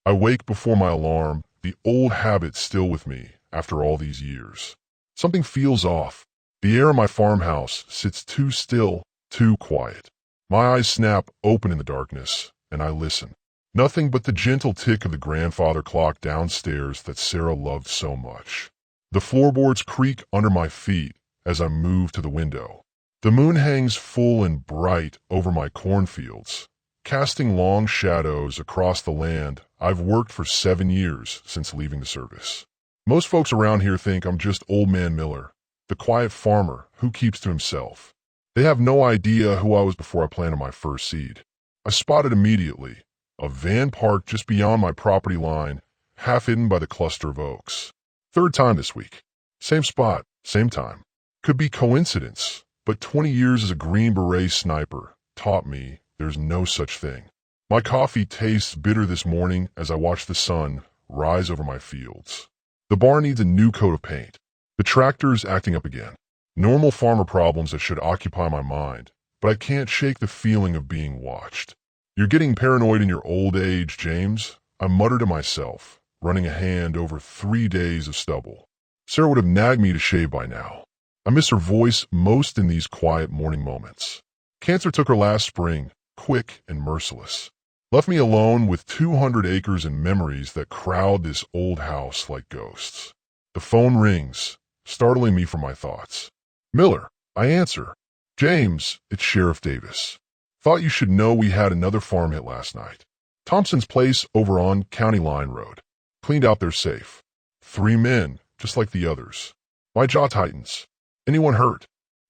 I wake before my alarm, the old habit still with me after all these years. Something feels off. The air in my farmhouse sits too still, too quiet. My eyes snap open in the darkness, and I listen. Nothing but the gentle tick of the grandfather clock downstairs that Sarah loved so much. The floorboards creak under my feet as I move to the window. The moon hangs full and bright over my cornfields, casting long shadows across the land I've worked for 7 years since leaving the service. Most folks around here think I'm just Old Man Miller, the quiet farmer who keeps to himself. They have no idea who I was before I planted my first seed. I spotted immediately a van parked just beyond my property line, half hidden by the cluster of oaks. Third time this week. Same spot, same time. Could be coincidence, but 20 years as a Green Beret sniper taught me there's no such thing. My coffee tastes bitter this morning as I watch the sun rise over my fields. The barn needs a new coat of paint. The tractor's acting up again. Normal farmer problems that should occupy my mind, but I can't shake the feeling of being watched. You're getting paranoid in your old age, James, I mutter to myself, running a hand over 3 days of stubble. Sarah would have nagged me to shave by now. I miss her voice most in these quiet morning moments. Cancer took her last spring, quick and merciless. Left me alone with 200 acres and memories that crowd this old house like ghosts. The phone rings, startling me from my thoughts. Miller, I answer. James, it's Sheriff Davis. Thought you should know we had another farm hit last night. Thompson's place over on County Line Road. Cleaned out their safe. 3 men, just like the others. My jaw tightens. Anyone hurt?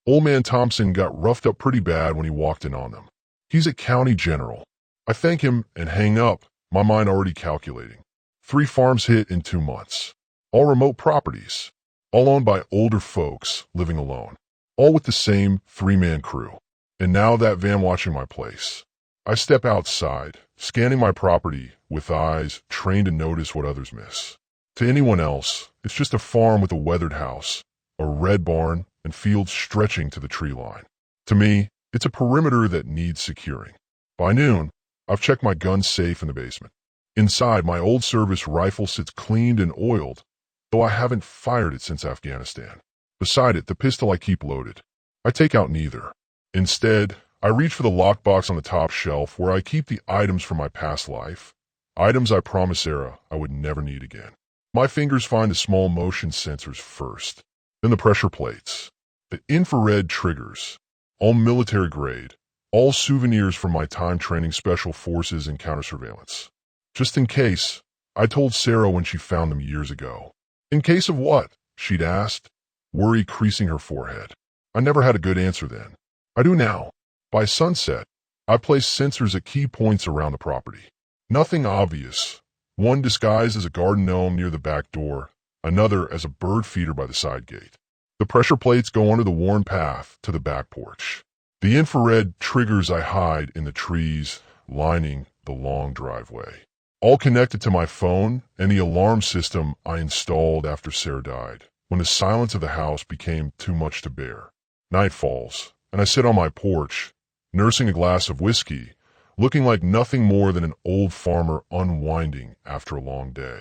Old man Thompson got roughed up pretty bad when he walked in on them. He's a county general. I thank him and hang up, my mind already calculating. 3 farms hit in 2 months. All remote properties. All owned by older folks living alone. All with the same 3-man crew. And now that van watching my place. I step outside, scanning my property with eyes trained to notice what others miss. To anyone else, it's just a farm with a weathered house, a red barn, and fields stretching to the tree line. To me, it's a perimeter that needs securing. By noon, I've checked my gun safe in the basement. Inside, my old service rifle sits cleaned and oiled, though I haven't fired it since Afghanistan. Beside it, the pistol I keep loaded. I take out neither. Instead, I reach for the lockbox on the top shelf where I keep the items from my past life, items I promised Sarah I would never need again. My fingers find the small motion sensors first, then the pressure plates, the infrared triggers, all military grade, all souvenirs from my time training special forces and counter-surveillance. Just in case, I told Sarah when she found them years ago. In case of what? She'd asked, worry creasing her forehead. I never had a good answer then. I do now. By sunset, I placed sensors at key points around the property. Nothing obvious. One disguised as a garden gnome near the back door, another as a bird feeder by the side gate. The pressure plates go under the worn path to the back porch. The infrared triggers I hide in the trees lining the long driveway. All connected to my phone and the alarm system I installed after Sarah died, when the silence of the house became too much to bear. Night falls, and I sit on my porch, nursing a glass of whiskey, looking like nothing more than an old farmer unwinding after a long day.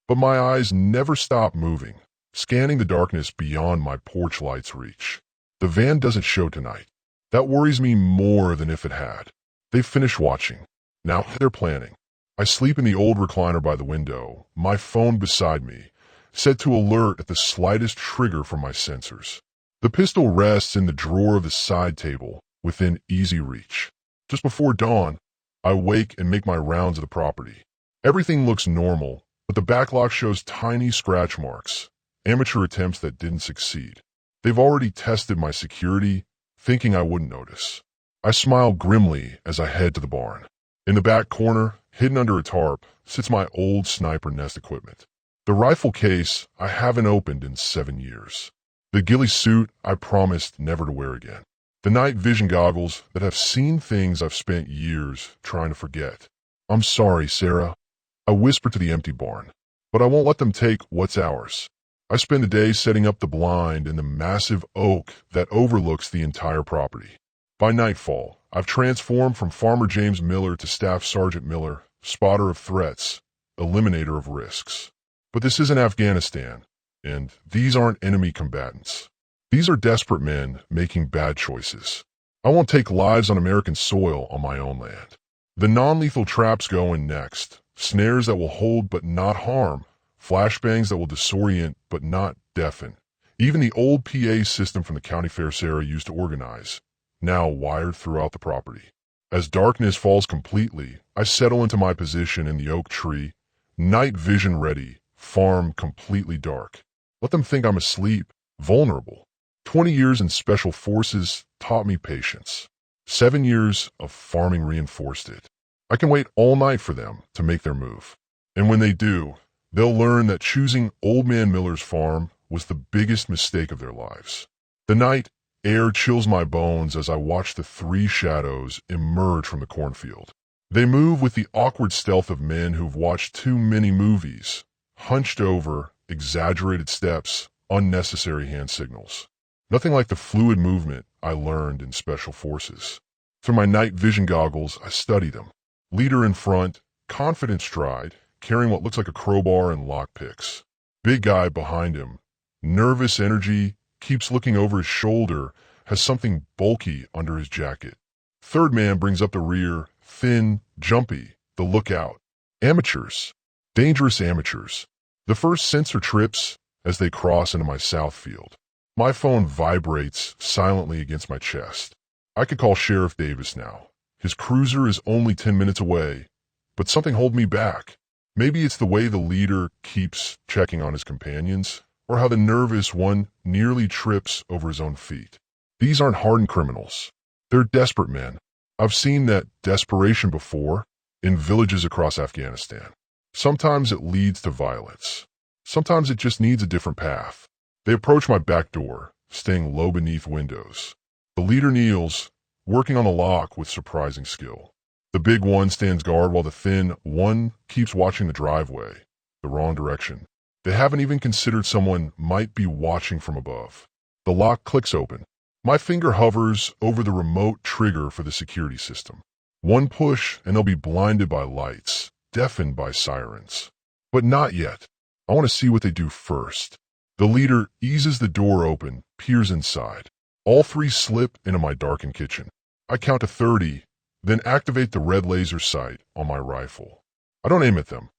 But my eyes never stop moving, scanning the darkness beyond my porch light's reach. The van doesn't show tonight. That worries me more than if it had. They've finished watching. Now they're planning. I sleep in the old recliner by the window, my phone beside me, set to alert at the slightest trigger from my sensors. The pistol rests in the drawer of the side table, within easy reach. Just before dawn, I wake and make my rounds of the property. Everything looks normal, but the backlog shows tiny scratch marks, amateur attempts that didn't succeed. They've already tested my security, thinking I wouldn't notice. I smile grimly as I head to the barn. In the back corner, hidden under a tarp, sits my old sniper nest equipment. The rifle case I haven't opened in 7 years. The ghillie suit I promised never to wear again. The night vision goggles that have seen things I've spent years trying to forget. I'm sorry, Sarah. I whisper to the empty barn, but I won't let them take what's ours. I spend the day setting up the blind in the massive oak that overlooks the entire property. By nightfall, I've transformed from Farmer James Miller to Staff Sergeant Miller, spotter of threats, eliminator of risks. But this isn't Afghanistan, and these aren't enemy combatants. These are desperate men making bad choices. I won't take lives on American soil on my own land. The non-lethal traps go in next. Snares that will hold but not harm. Flashbangs that will disorient but not deafen. Even the old PA system from the county fair Sarah used to organize, now wired throughout the property. As darkness falls completely, I settle into my position in the oak tree, night vision ready, farm completely dark. Let them think I'm asleep, vulnerable. 20 years in special forces taught me patience. 7 years of farming reinforced it. I can wait all night for them to make their move. And when they do, they'll learn that choosing Old Man Miller's farm was the biggest mistake of their lives. The night air chills my bones as I watch the 3 shadows emerge from the cornfield. They move with the awkward stealth of men who've watched too many movies. Hunched over, exaggerated steps, unnecessary hand signals. Nothing like the fluid movement I learned in special forces. Through my night vision goggles, I study them. Leader in front, confident stride, carrying what looks like a crowbar and lockpicks. Big guy behind him, nervous energy, keeps looking over his shoulder, has something bulky under his jacket. Third man brings up the rear, thin, jumpy, the lookout. Amateurs. Dangerous amateurs. The first sensor trips as they cross into my south field. My phone vibrates silently against my chest. I could call Sheriff Davis now. His cruiser is only 10 minutes away, but something holds me back. Maybe it's the way the leader keeps checking on his companions, or how the nervous one nearly trips over his own feet. These aren't hardened criminals. They're desperate men. I've seen that desperation before in villages across Afghanistan. Sometimes it leads to violence. Sometimes it just needs a different path. They approach my back door, staying low beneath windows. The leader kneels, working on the lock with surprising skill. The big one stands guard while the thin one keeps watching the driveway, the wrong direction. They haven't even considered someone might be watching from above. The lock clicks open. My finger hovers over the remote trigger for the security system. One push and they'll be blinded by lights, deafened by sirens. But not yet. I want to see what they do first. The leader eases the door open, peers inside. All 3 slip into my darkened kitchen. I count to 30, then activate the red laser sight on my rifle. I don't aim at them.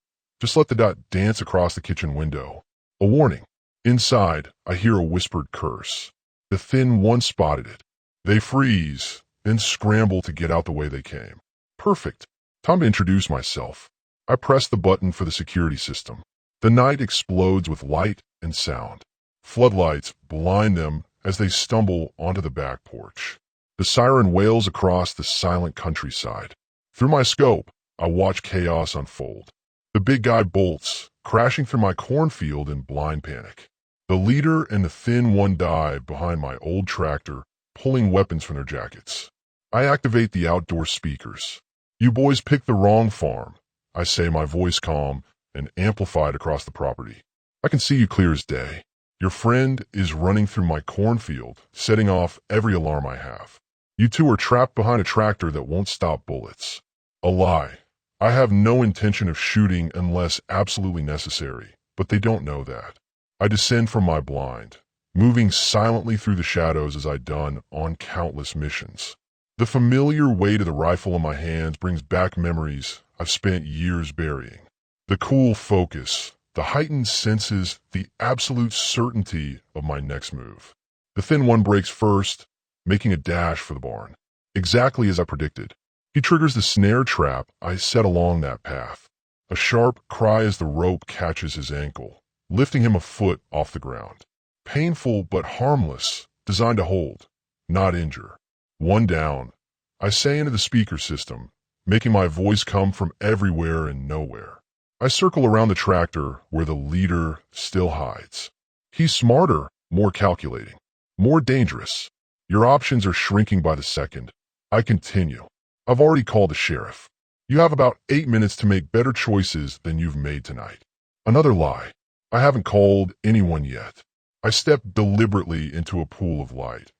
Just let the dot dance across the kitchen window. A warning. Inside, I hear a whispered curse. The thin one spotted it. They freeze, then scramble to get out the way they came. Perfect. Time to introduce myself. I press the button for the security system. The night explodes with light and sound. Floodlights blind them as they stumble onto the back porch. The siren wails across the silent countryside. Through my scope, I watch chaos unfold. The big guy bolts, crashing through my cornfield in blind panic. The leader and the thin one dive behind my old tractor, pulling weapons from their jackets. I activate the outdoor speakers. You boys picked the wrong farm, I say, my voice calm and amplified across the property. I can see you clear as day. Your friend is running through my cornfield, setting off every alarm I have. You two are trapped behind a tractor that won't stop bullets. A lie. I have no intention of shooting unless absolutely necessary, but they don't know that. I descend from my blind, moving silently through the shadows as I'd done on countless missions. The familiar weight of the rifle in my hands brings back memories I've spent years burying. The cool focus, the heightened senses, the absolute certainty of my next move. The thin one breaks first, making a dash for the barn. Exactly as I predicted. He triggers the snare trap I set along that path. A sharp cry as the rope catches his ankle, lifting him a foot off the ground. Painful but harmless, designed to hold, not injure. One down. I say into the speaker system, making my voice come from everywhere and nowhere. I circle around the tractor where the leader still hides. He's smarter, more calculating, more dangerous. Your options are shrinking by the second. I continue. I've already called the sheriff. You have about 8 minutes to make better choices than you've made tonight. Another lie. I haven't called anyone yet. I step deliberately into a pool of light,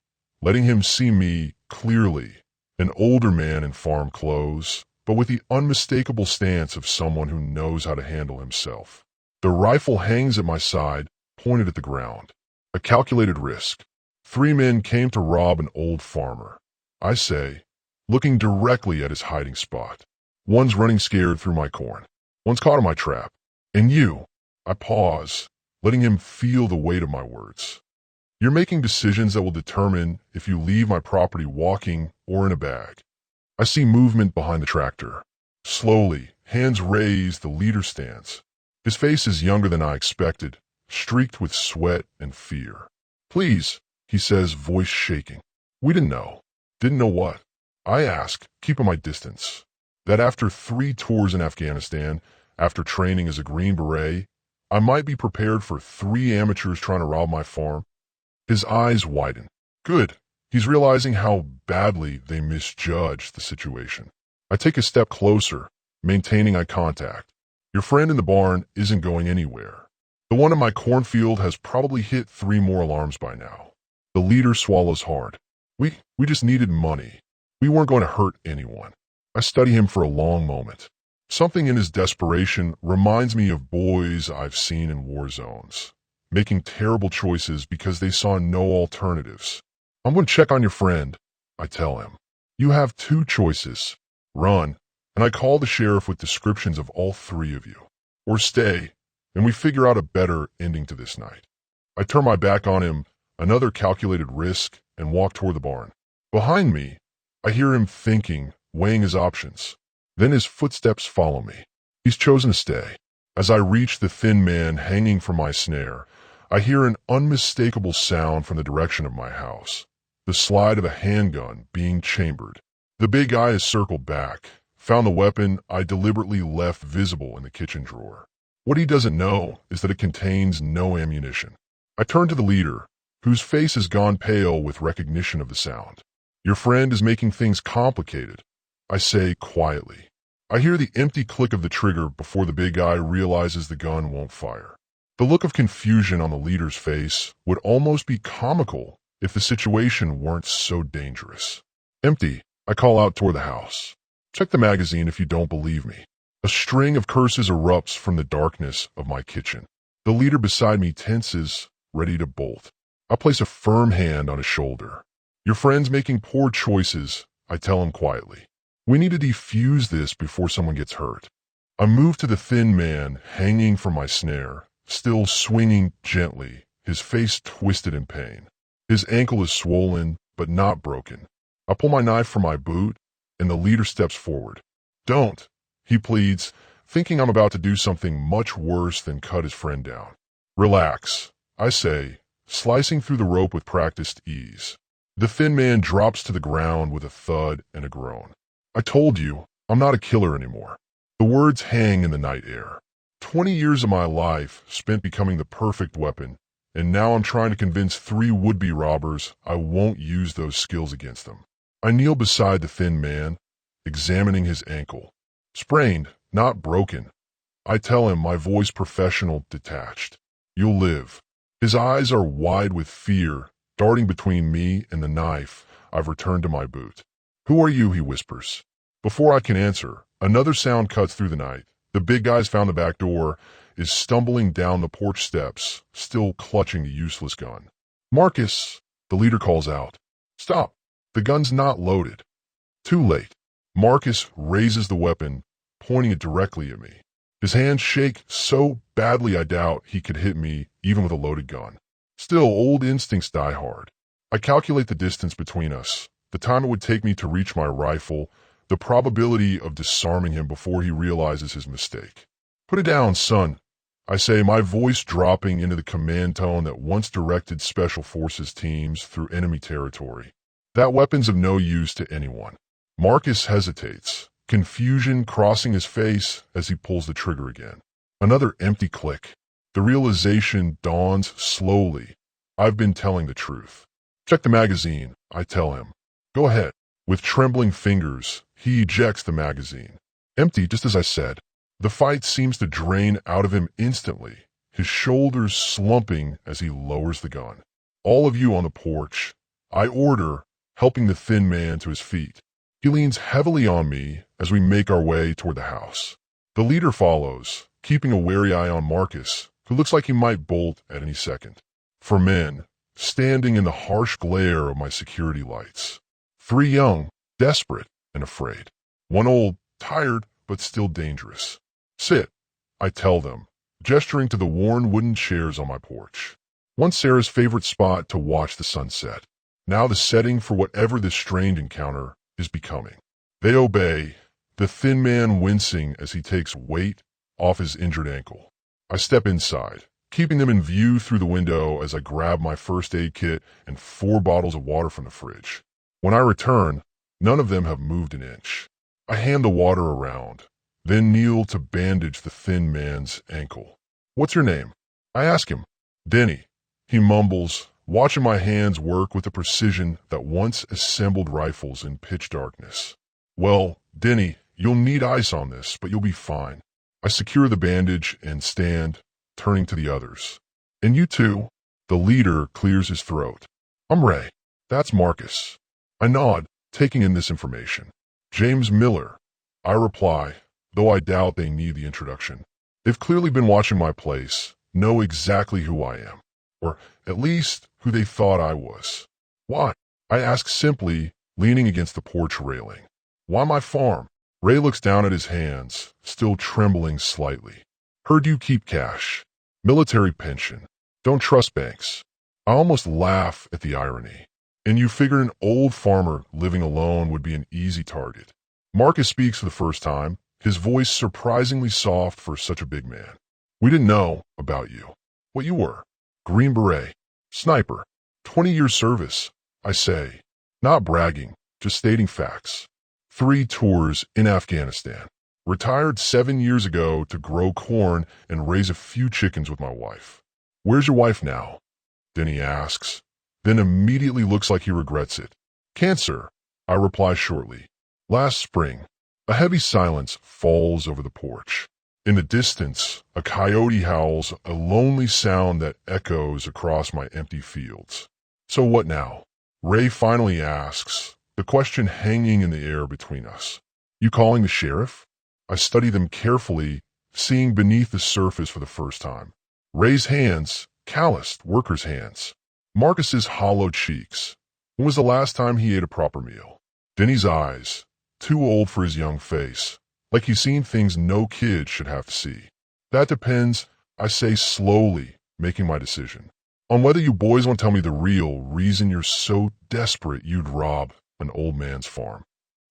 letting him see me clearly. An older man in farm clothes, but with the unmistakable stance of someone who knows how to handle himself. The rifle hangs at my side, pointed at the ground. A calculated risk. 3 men came to rob an old farmer, I say, looking directly at his hiding spot. One's running scared through my corn. One's caught in my trap. And you. I pause, letting him feel the weight of my words. You're making decisions that will determine if you leave my property walking or in a bag. I see movement behind the tractor. Slowly, hands raised, the leader stands. His face is younger than I expected, streaked with sweat and fear. Please, he says, voice shaking. We didn't know. Didn't know what? I ask, keeping my distance. That after 3 tours in Afghanistan, after training as a Green Beret, I might be prepared for 3 amateurs trying to rob my farm. His eyes widen. Good. He's realizing how badly they misjudged the situation. I take a step closer, maintaining eye contact. Your friend in the barn isn't going anywhere. The one in my cornfield has probably hit 3 more alarms by now. The leader swallows hard. We just needed money. We weren't going to hurt anyone. I study him for a long moment. Something in his desperation reminds me of boys I've seen in war zones, making terrible choices because they saw no alternatives. I'm going to check on your friend, I tell him. You have 2 choices. Run, and I call the sheriff with descriptions of all 3 of you. Or stay, and we figure out a better ending to this night. I turn my back on him, another calculated risk, and walk toward the barn. Behind me, I hear him thinking, weighing his options. Then his footsteps follow me. He's chosen to stay. As I reach the thin man hanging from my snare, I hear an unmistakable sound from the direction of my house, the slide of a handgun being chambered. The big guy has circled back, found the weapon I deliberately left visible in the kitchen drawer. What he doesn't know is that it contains no ammunition. I turn to the leader, whose face has gone pale with recognition of the sound. Your friend is making things complicated, I say quietly. I hear the empty click of the trigger before the big guy realizes the gun won't fire. The look of confusion on the leader's face would almost be comical if the situation weren't so dangerous. Empty, I call out toward the house. Check the magazine if you don't believe me. A string of curses erupts from the darkness of my kitchen. The leader beside me tenses, ready to bolt. I place a firm hand on his shoulder. Your friend's making poor choices, I tell him quietly. We need to defuse this before someone gets hurt. I move to the thin man hanging from my snare, still swinging gently, his face twisted in pain. His ankle is swollen, but not broken. I pull my knife from my boot, and the leader steps forward. Don't, he pleads, thinking I'm about to do something much worse than cut his friend down. Relax, I say, slicing through the rope with practiced ease. The thin man drops to the ground with a thud and a groan. I told you, I'm not a killer anymore. The words hang in the night air. 20 years of my life spent becoming the perfect weapon, and now I'm trying to convince 3 would-be robbers I won't use those skills against them. I kneel beside the thin man, examining his ankle. Sprained, not broken. I tell him, my voice professional, detached. You'll live. His eyes are wide with fear, darting between me and the knife I've returned to my boot. Who are you, he whispers. Before I can answer, another sound cuts through the night. The big guy's found the back door, is stumbling down the porch steps, still clutching the useless gun. Marcus, the leader calls out. Stop. The gun's not loaded. Too late. Marcus raises the weapon, pointing it directly at me. His hands shake so badly I doubt he could hit me even with a loaded gun. Still, old instincts die hard. I calculate the distance between us, the time it would take me to reach my rifle, the probability of disarming him before he realizes his mistake. Put it down, son, I say, my voice dropping into the command tone that once directed Special Forces teams through enemy territory. That weapon's of no use to anyone. Marcus hesitates, confusion crossing his face as he pulls the trigger again. Another empty click. The realization dawns slowly. I've been telling the truth. Check the magazine, I tell him. Go ahead. With trembling fingers, he ejects the magazine. Empty, just as I said. The fight seems to drain out of him instantly, his shoulders slumping as he lowers the gun. All of you on the porch, I order, helping the thin man to his feet. He leans heavily on me as we make our way toward the house. The leader follows, keeping a wary eye on Marcus, who looks like he might bolt at any second. 4 men, standing in the harsh glare of my security lights. 3 young, desperate, and afraid. 1 old, tired, but still dangerous. Sit, I tell them, gesturing to the worn wooden chairs on my porch. Once Sarah's favorite spot to watch the sunset. Now the setting for whatever this strange encounter is becoming. They obey, the thin man wincing as he takes weight off his injured ankle. I step inside, keeping them in view through the window as I grab my first aid kit and 4 bottles of water from the fridge. When I return, none of them have moved an inch. I hand the water around, then kneel to bandage the thin man's ankle. What's your name? I ask him. Denny, he mumbles, watching my hands work with the precision that once assembled rifles in pitch darkness. Well, Denny, you'll need ice on this, but you'll be fine. I secure the bandage and stand, turning to the others. And you too? The leader clears his throat. I'm Ray. That's Marcus. I nod, taking in this information. James Miller. I reply, though I doubt they need the introduction. They've clearly been watching my place, know exactly who I am. Or at least who they thought I was. Why? I ask simply, leaning against the porch railing. Why my farm? Ray looks down at his hands, still trembling slightly. Heard you keep cash. Military pension. Don't trust banks. I almost laugh at the irony. And you figured an old farmer living alone would be an easy target. Marcus speaks for the first time, his voice surprisingly soft for such a big man. We didn't know about you. What you were. Green Beret. Sniper. 20 years service, I say. Not bragging, just stating facts. 3 tours in Afghanistan. Retired 7 years ago to grow corn and raise a few chickens with my wife. Where's your wife now? Denny asks, then immediately looks like he regrets it. Cancer, I reply shortly. Last spring. A heavy silence falls over the porch. In the distance, a coyote howls, a lonely sound that echoes across my empty fields. So what now? Ray finally asks, the question hanging in the air between us. You calling the sheriff? I study them carefully, seeing beneath the surface for the first time. Ray's hands, calloused, workers' hands. Marcus's hollow cheeks. When was the last time he ate a proper meal? Denny's eyes, too old for his young face, like he's seen things no kid should have to see. That depends, I say slowly, making my decision, on whether you boys want to tell me the real reason you're so desperate you'd rob an old man's farm.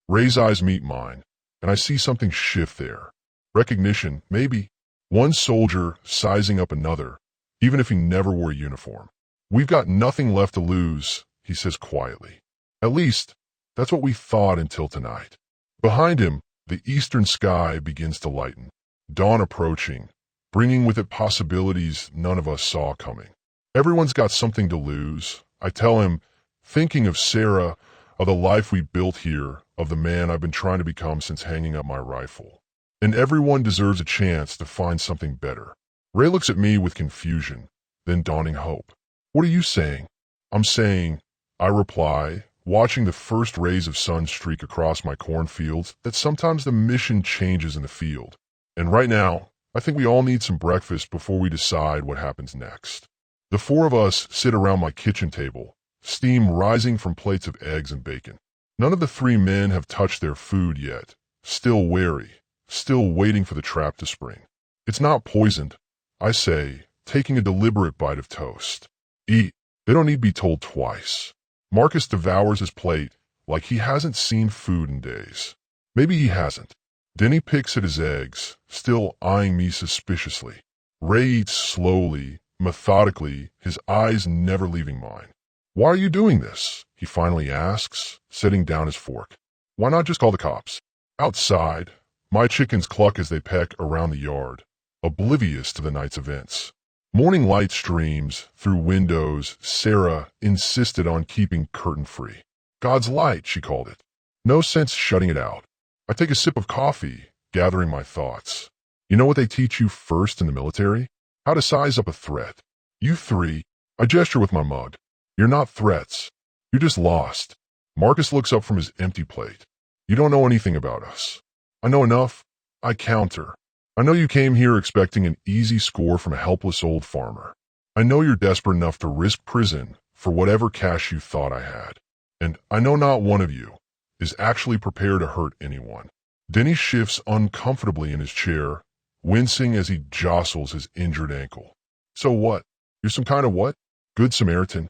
Ray's eyes meet mine, and I see something shift there. Recognition, maybe. One soldier sizing up another, even if he never wore a uniform. We've got nothing left to lose, he says quietly. At least, that's what we thought until tonight. Behind him, the eastern sky begins to lighten. Dawn approaching, bringing with it possibilities none of us saw coming. Everyone's got something to lose, I tell him, thinking of Sarah, of the life we built here, of the man I've been trying to become since hanging up my rifle. And everyone deserves a chance to find something better. Ray looks at me with confusion, then dawning hope. What are you saying? I'm saying, I reply, watching the first rays of sun streak across my cornfields, that sometimes the mission changes in the field. And right now, I think we all need some breakfast before we decide what happens next. The 4 of us sit around my kitchen table, steam rising from plates of eggs and bacon. None of the 3 men have touched their food yet, still wary, still waiting for the trap to spring. It's not poisoned, I say, taking a deliberate bite of toast. Eat. They don't need to be told twice. Marcus devours his plate like he hasn't seen food in days. Maybe he hasn't. Denny picks at his eggs, still eyeing me suspiciously. Ray eats slowly, methodically, his eyes never leaving mine. Why are you doing this? He finally asks, setting down his fork. Why not just call the cops? Outside, my chickens cluck as they peck around the yard, oblivious to the night's events. Morning light streams through windows Sarah insisted on keeping curtain-free. God's light, she called it. No sense shutting it out. I take a sip of coffee, gathering my thoughts. You know what they teach you first in the military? How to size up a threat. You 3, I gesture with my mug. You're not threats. You're just lost. Marcus looks up from his empty plate. You don't know anything about us. I know enough. I counter. I know you came here expecting an easy score from a helpless old farmer. I know you're desperate enough to risk prison for whatever cash you thought I had. And I know not one of you is actually prepared to hurt anyone. Denny shifts uncomfortably in his chair, wincing as he jostles his injured ankle. So what? You're some kind of what? Good Samaritan?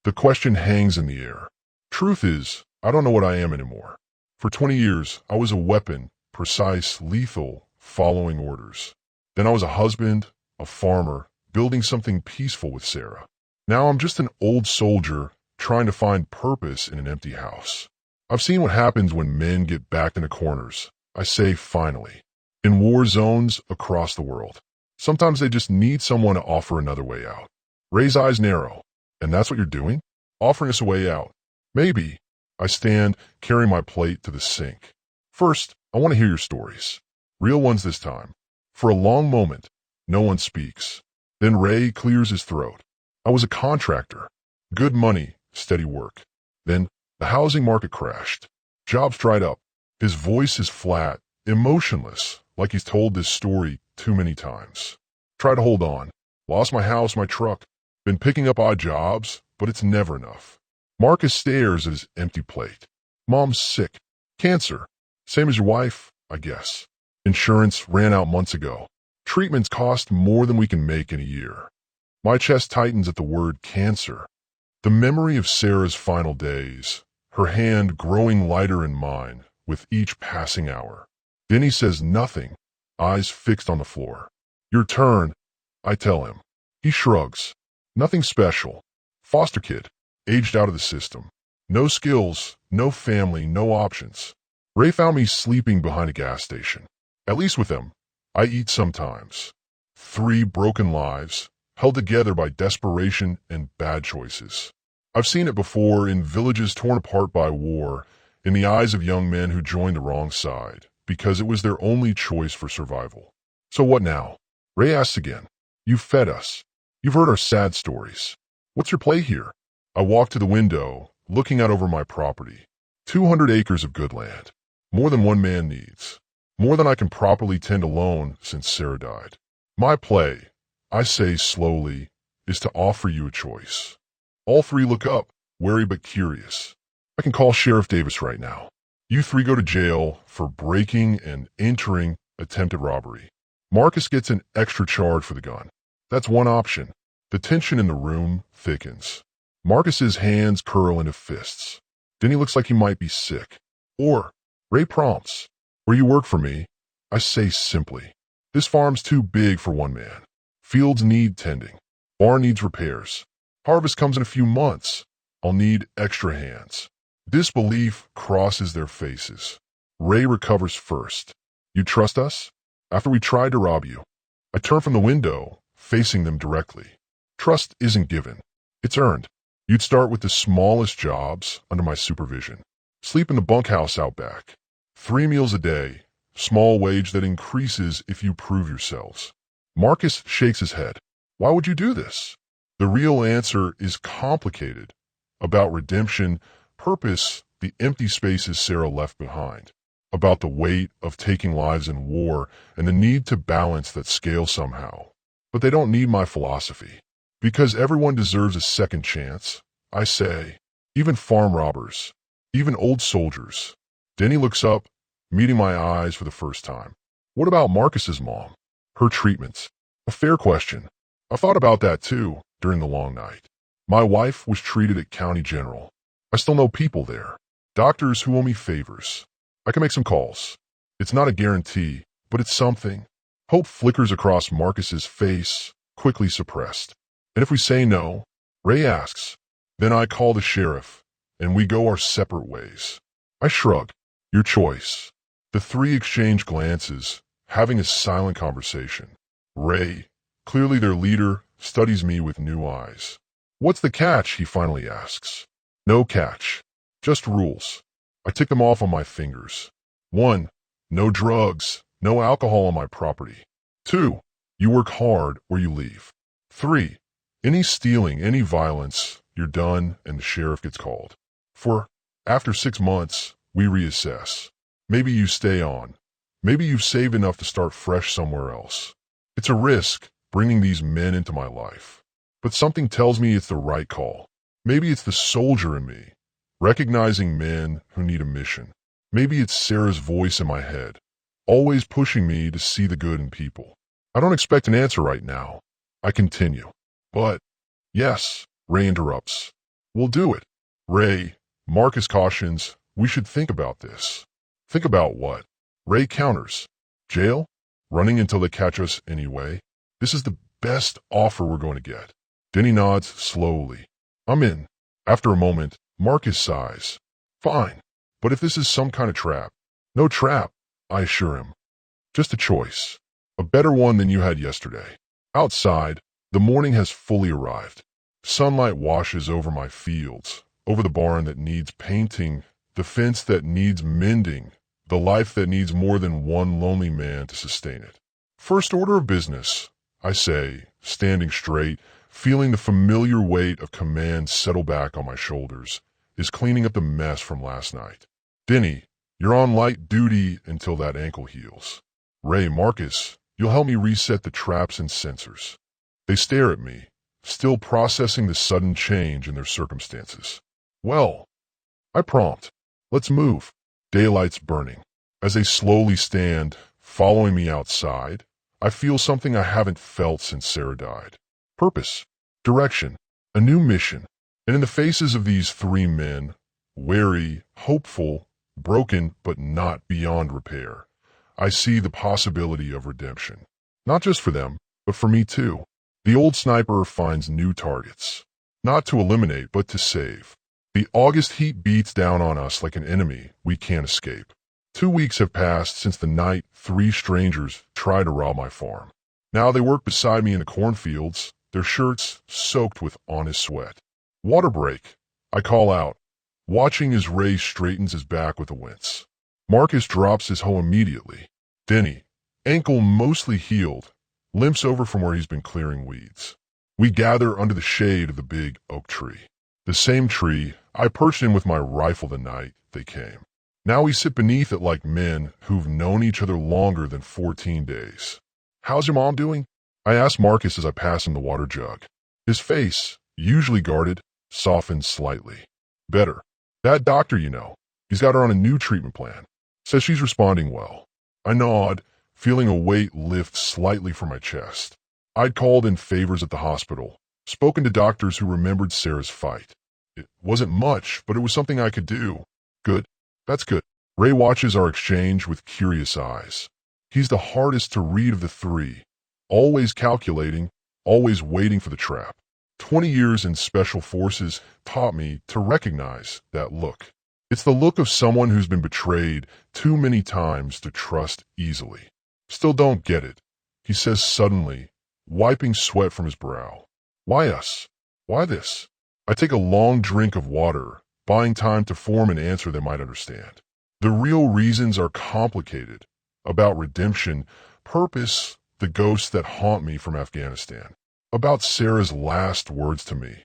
The question hangs in the air. Truth is, I don't know what I am anymore. For 20 years, I was a weapon, precise, lethal, following orders. Then I was a husband, a farmer, building something peaceful with Sarah. Now I'm just an old soldier trying to find purpose in an empty house. I've seen what happens when men get backed into corners. I say finally. In war zones across the world. Sometimes they just need someone to offer another way out. Ray's eyes narrow. And that's what you're doing? Offering us a way out. Maybe. I stand, carrying my plate to the sink. First, I want to hear your stories. Real ones this time. For a long moment, no one speaks. Then Ray clears his throat. I was a contractor. Good money, steady work. Then the housing market crashed. Jobs dried up. His voice is flat, emotionless, like he's told this story too many times. Try to hold on. Lost my house, my truck. Been picking up odd jobs, but it's never enough. Marcus stares at his empty plate. Mom's sick. Cancer. Same as your wife, I guess. Insurance ran out months ago. Treatments cost more than we can make in a year. My chest tightens at the word cancer. The memory of Sarah's final days, her hand growing lighter in mine with each passing hour. Then he says nothing, eyes fixed on the floor. Your turn, I tell him. He shrugs. Nothing special. Foster kid, aged out of the system. No skills, no family, no options. Ray found me sleeping behind a gas station. At least with him, I eat sometimes. 3 broken lives, held together by desperation and bad choices. I've seen it before in villages torn apart by war, in the eyes of young men who joined the wrong side, because it was their only choice for survival. So what now? Ray asks again. You've fed us. You've heard our sad stories. What's your play here? I walk to the window, looking out over my property. 200 acres of good land. More than one man needs. More than I can properly tend alone since Sarah died. My play, I say slowly, is to offer you a choice. All 3 look up, wary but curious. I can call Sheriff Davis right now. You 3 go to jail for breaking and entering attempted robbery. Marcus gets an extra charge for the gun. That's one option. The tension in the room thickens. Marcus's hands curl into fists. Then he looks like he might be sick. Or, Ray prompts, where you work for me, I say simply, this farm's too big for one man. Fields need tending. Barn needs repairs. Harvest comes in a few months. I'll need extra hands. Disbelief crosses their faces. Ray recovers first. You trust us? After we tried to rob you. I turn from the window, facing them directly. Trust isn't given. It's earned. You'd start with the smallest jobs under my supervision. Sleep in the bunkhouse out back. 3 meals a day. Small wage that increases if you prove yourselves. Marcus shakes his head. Why would you do this? The real answer is complicated. About redemption, purpose, the empty spaces Sarah left behind. About the weight of taking lives in war and the need to balance that scale somehow. But they don't need my philosophy. Because everyone deserves a second chance, I say. Even farm robbers. Even old soldiers. Denny looks up, meeting my eyes for the first time. What about Marcus's mom? Her treatments. A fair question. I thought about that too, during the long night. My wife was treated at County General. I still know people there. Doctors who owe me favors. I can make some calls. It's not a guarantee, but it's something. Hope flickers across Marcus's face, quickly suppressed. And if we say no, Ray asks, then I call the sheriff, and we go our separate ways. I shrug. Your choice. The 3 exchange glances, having a silent conversation. Ray, clearly their leader, studies me with new eyes. What's the catch, he finally asks. No catch. Just rules. I tick them off on my fingers. 1. No drugs, no alcohol on my property. 2. You work hard or you leave. 3. Any stealing, any violence, you're done and the sheriff gets called. 4. After 6 months, we reassess. Maybe you stay on. Maybe you've saved enough to start fresh somewhere else. It's a risk, bringing these men into my life. But something tells me it's the right call. Maybe it's the soldier in me, recognizing men who need a mission. Maybe it's Sarah's voice in my head, always pushing me to see the good in people. I don't expect an answer right now. I continue. But, yes, Ray interrupts. We'll do it. Ray, Marcus cautions, we should think about this. Think about what? Ray counters. Jail? Running until they catch us anyway. This is the best offer we're going to get. Denny nods slowly. I'm in. After a moment, Marcus sighs. Fine. But if this is some kind of trap. No trap, I assure him. Just a choice. A better one than you had yesterday. Outside, the morning has fully arrived. Sunlight washes over my fields, over the barn that needs painting, the fence that needs mending, the life that needs more than one lonely man to sustain it. First order of business, I say, standing straight, feeling the familiar weight of command settle back on my shoulders, is cleaning up the mess from last night. Denny, you're on light duty until that ankle heals. Ray, Marcus, you'll help me reset the traps and sensors. They stare at me, still processing the sudden change in their circumstances. Well, I prompt. Let's move. Daylight's burning. As they slowly stand, following me outside, I feel something I haven't felt since Sarah died. Purpose, direction, a new mission. And in the faces of these three men, wary, hopeful, broken but not beyond repair, I see the possibility of redemption. Not just for them, but for me too. The old sniper finds new targets. Not to eliminate, but to save. The August heat beats down on us like an enemy we can't escape. 2 weeks have passed since the night 3 strangers tried to rob my farm. Now they work beside me in the cornfields, their shirts soaked with honest sweat. Water break, I call out, watching as Ray straightens his back with a wince. Marcus drops his hoe immediately. Denny, ankle mostly healed, limps over from where he's been clearing weeds. We gather under the shade of the big oak tree. The same tree I perched in with my rifle the night they came. Now we sit beneath it like men who've known each other longer than 14 days. How's your mom doing? I ask Marcus as I pass him the water jug. His face, usually guarded, softens slightly. Better. That doctor, he's got her on a new treatment plan. Says she's responding well. I nod, feeling a weight lift slightly from my chest. I'd called in favors at the hospital, spoken to doctors who remembered Sarah's fight. It wasn't much, but it was something I could do. Good. That's good. Ray watches our exchange with curious eyes. He's the hardest to read of the three, always calculating, always waiting for the trap. 20 years in special forces taught me to recognize that look. It's the look of someone who's been betrayed too many times to trust easily. Still don't get it, he says suddenly, wiping sweat from his brow. Why us? Why this? I take a long drink of water, buying time to form an answer they might understand. The real reasons are complicated, about redemption, purpose, the ghosts that haunt me from Afghanistan. About Sarah's last words to me.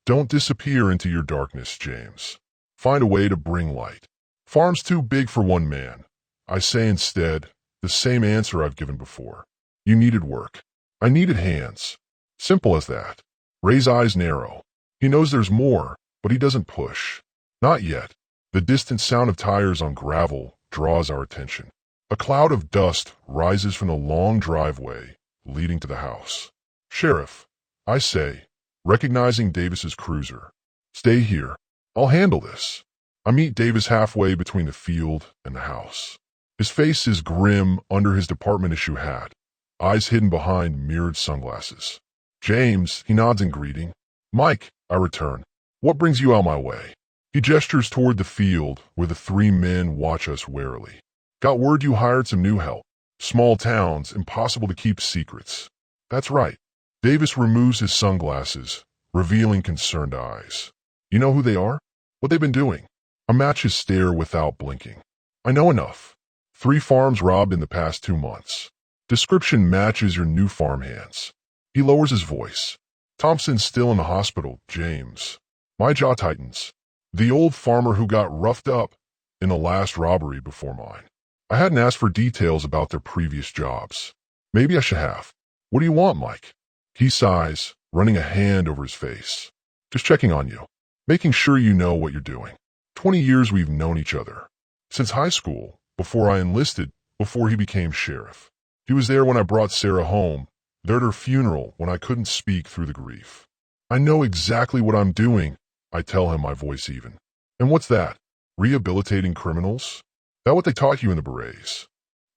Don't disappear into your darkness, James. Find a way to bring light. Farm's too big for one man. I say instead, the same answer I've given before. You needed work. I needed hands. Simple as that. Ray's eyes narrow. He knows there's more, but he doesn't push. Not yet. The distant sound of tires on gravel draws our attention. A cloud of dust rises from the long driveway leading to the house. Sheriff, I say, recognizing Davis's cruiser. Stay here. I'll handle this. I meet Davis halfway between the field and the house. His face is grim under his department issue hat, eyes hidden behind mirrored sunglasses. James, he nods in greeting. Mike, I return. What brings you out my way? He gestures toward the field where the three men watch us warily. Got word you hired some new help. Small towns, impossible to keep secrets. That's right. Davis removes his sunglasses, revealing concerned eyes. You know who they are? What they've been doing? I match his stare without blinking. I know enough. 3 farms robbed in the past 2 months. Description matches your new farmhands. He lowers his voice. Thompson's still in the hospital, James. My jaw tightens. The old farmer who got roughed up, in the last robbery before mine. I hadn't asked for details about their previous jobs. Maybe I should have. What do you want, Mike? He sighs, running a hand over his face. Just checking on you, making sure you know what you're doing. 20 years we've known each other. Since high school, before I enlisted, before he became sheriff. He was there when I brought Sarah home, there at her funeral when I couldn't speak through the grief. I know exactly what I'm doing, I tell him, my voice even. And what's that? Rehabilitating criminals? That what they taught you in the berets?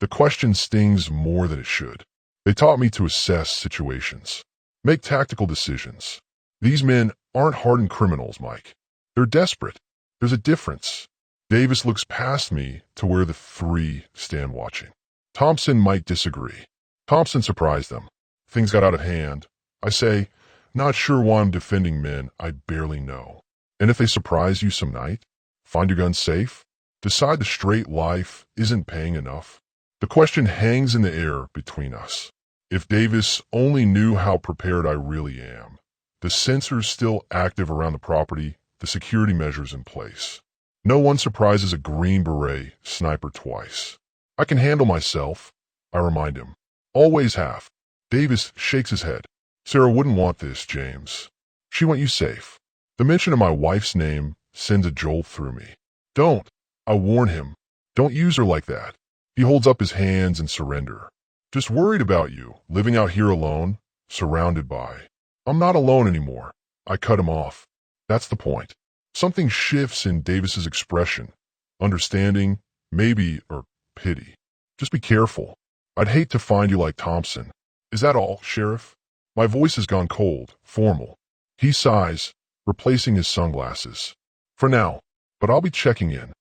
The question stings more than it should. They taught me to assess situations, make tactical decisions. These men aren't hardened criminals, Mike. They're desperate. There's a difference. Davis looks past me to where the three stand watching. Thompson might disagree. Thompson surprised them. Things got out of hand. I say, not sure why I'm defending men I barely know. And if they surprise you some night, find your gun safe, decide the straight life isn't paying enough. The question hangs in the air between us. If Davis only knew how prepared I really am. The sensors still active around the property, the security measures in place. No one surprises a Green Beret sniper twice. I can handle myself, I remind him. Always have. Davis shakes his head. Sarah wouldn't want this, James. She want you safe. The mention of my wife's name sends a jolt through me. Don't, I warn him. Don't use her like that. He holds up his hands in surrender. Just worried about you, living out here alone, surrounded by. I'm not alone anymore. I cut him off. That's the point. Something shifts in Davis's expression. Understanding, maybe, or pity. Just be careful. I'd hate to find you like Thompson. Is that all, Sheriff? My voice has gone cold, formal. He sighs, replacing his sunglasses. For now, but I'll be checking in.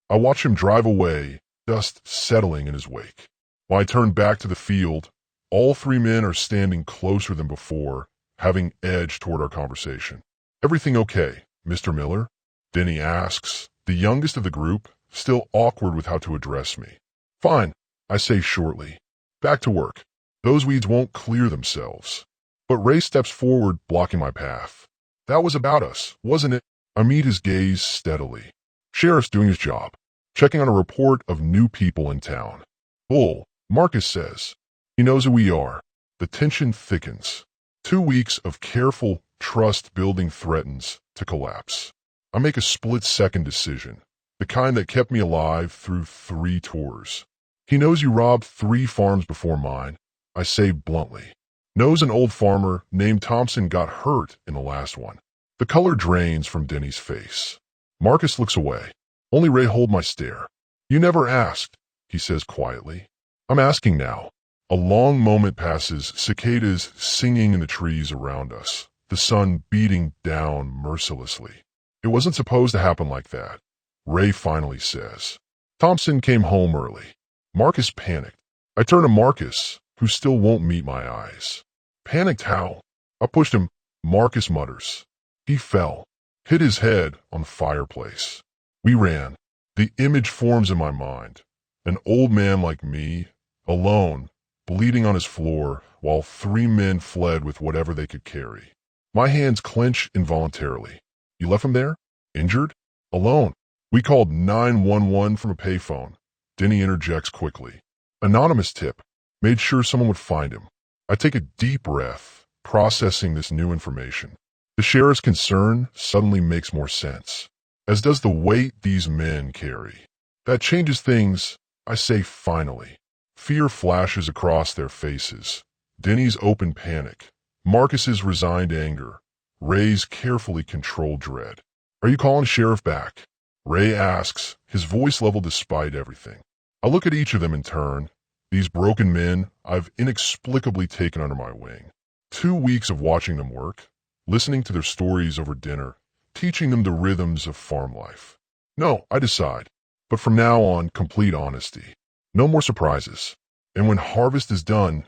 I watch him drive away, dust settling in his wake. When I turn back to the field, all three men are standing closer than before, having edged toward our conversation. Everything okay, Mr. Miller? Denny asks, the youngest of the group, still awkward with how to address me. Fine, I say shortly. Back to work. Those weeds won't clear themselves. But Ray steps forward, blocking my path. That was about us, wasn't it? I meet his gaze steadily. Sheriff's doing his job, checking on a report of new people in town. Bull, Marcus says. He knows who we are. The tension thickens. 2 weeks of careful trust-building threatens to collapse. I make a split-second decision, the kind that kept me alive through 3 tours. He knows you robbed 3 farms before mine, I say bluntly. Knows an old farmer named Thompson got hurt in the last one. The color drains from Denny's face. Marcus looks away. Only Ray hold my stare. You never asked, he says quietly. I'm asking now. A long moment passes, cicadas singing in the trees around us, the sun beating down mercilessly. It wasn't supposed to happen like that, Ray finally says. Thompson came home early. Marcus panicked. I turn to Marcus, who still won't meet my eyes. Panicked how? I pushed him. Marcus mutters. He fell, hit his head on the fireplace. We ran. The image forms in my mind. An old man like me, alone, bleeding on his floor, while 3 men fled with whatever they could carry. My hands clench involuntarily. You left him there? Injured? Alone? We called 911 from a payphone. Denny interjects quickly. Anonymous tip. Made sure someone would find him. I take a deep breath, processing this new information. The sheriff's concern suddenly makes more sense, as does the weight these men carry. That changes things, I say finally. Fear flashes across their faces. Denny's open panic. Marcus's resigned anger. Ray's carefully controlled dread. Are you calling Sheriff back? Ray asks, his voice level despite everything. I look at each of them in turn. These broken men I've inexplicably taken under my wing. 2 weeks of watching them work, listening to their stories over dinner, teaching them the rhythms of farm life. No, I decide. But from now on, complete honesty. No more surprises. And when harvest is done,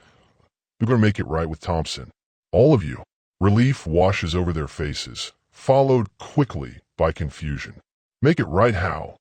we're going to make it right with Thompson. All of you. Relief washes over their faces, followed quickly by confusion. Make it right how?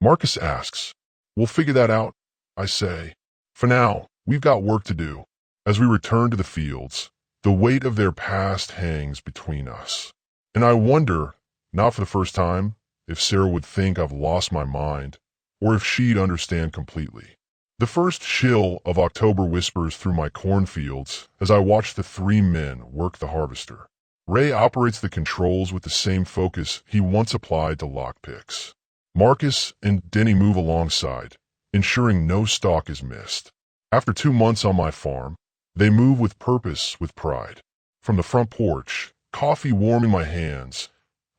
Marcus asks. We'll figure that out, I say. For now, we've got work to do. As we return to the fields, the weight of their past hangs between us. And I wonder, not for the first time, if Sarah would think I've lost my mind or if she'd understand completely. The first chill of October whispers through my cornfields as I watch the three men work the harvester. Ray operates the controls with the same focus he once applied to lockpicks. Marcus and Denny move alongside, ensuring no stalk is missed. After 2 months on my farm, they move with purpose, with pride. From the front porch, coffee warming my hands,